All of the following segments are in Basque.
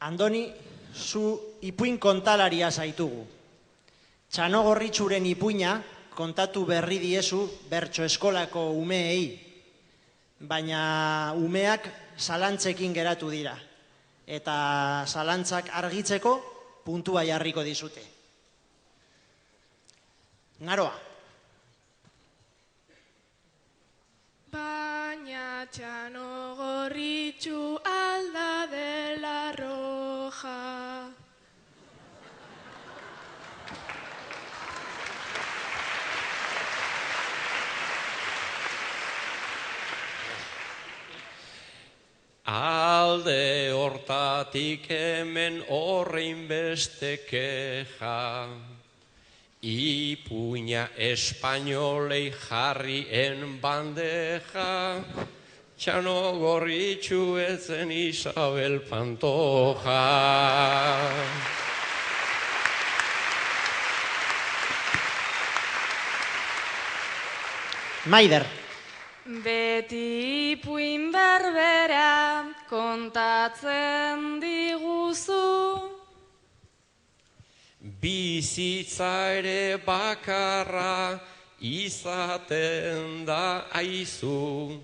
Andoni, zu ipuin kontalaria zaitugu. Txanogorritxuren ipuina kontatu berri diezu bertso eskolako umeei, baina umeak zalantzekin geratu dira, eta zalantzak argitzeko puntua jarriko dizute. Naroa. Baina Txanogorritxu alda dela roja. Alde hortatik hemen horrein beste keja, ipuina espainolei jarrien bandeja, Txanogorritxu etzen Isabel Pantoja. Maider. Beti ipuin berbera kontatzen diguzu, bizitza ere bakarra izaten da aizu,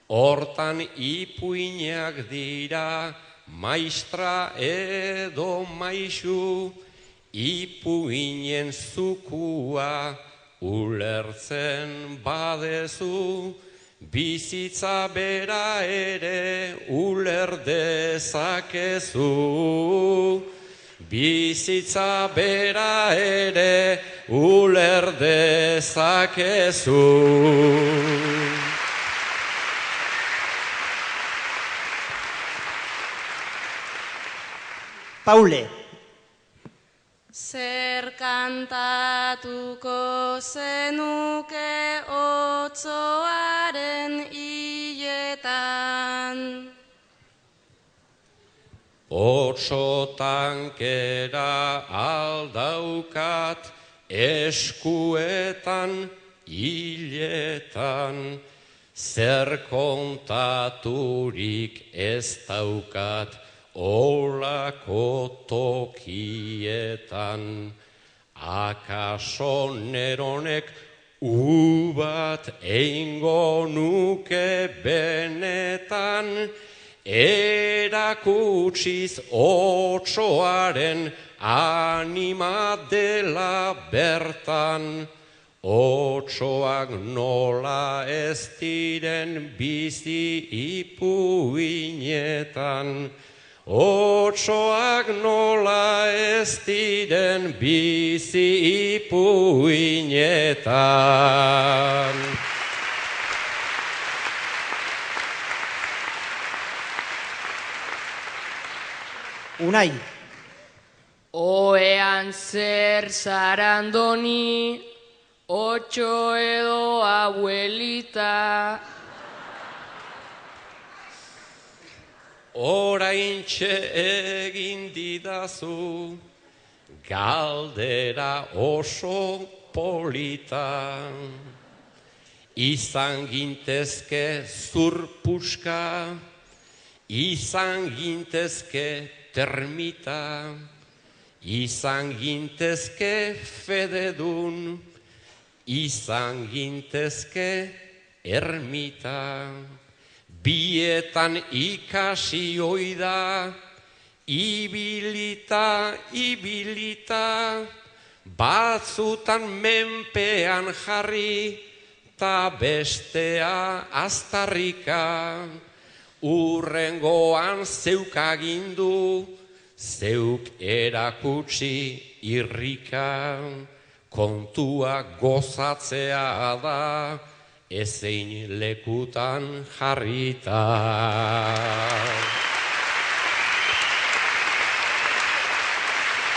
hortan ipuinak dira maistra edo maisu, ipuinen zukua ulertzen badezu, bizitza bera ere uler dezakezu. Bizitza bera ere uler dezakezu. Paule. zer kantatuko zenuke otsoaren hiletan. Otso tankera aldaukat eskuetan hiletan, zer kontaturik ez daukat olako tokietan. Akaso neronek bat eingo nuke benetan, erakutsiz otsoaren anima dela bertan. Otsoak nola ez diren bizi ipuinetan, otsoak nola ez diren bizi ipuinetan. Unai. Oean zer zara Andoni, otso edo abuelita. Oraintxe egin didazu galdera oso polita, izan gintezke zurpuska, izan gintezke termita, izan gintezke fededun, izan gintezke ermita. Bietan ikasi oida, ibilita, ibilita, batzutan menpean jarri, ta bestea aztarrika. Urrengoan zeuk agindu, zeuk erakutsi irrika, kontua gozatzea da, ezein lekutan jarrita.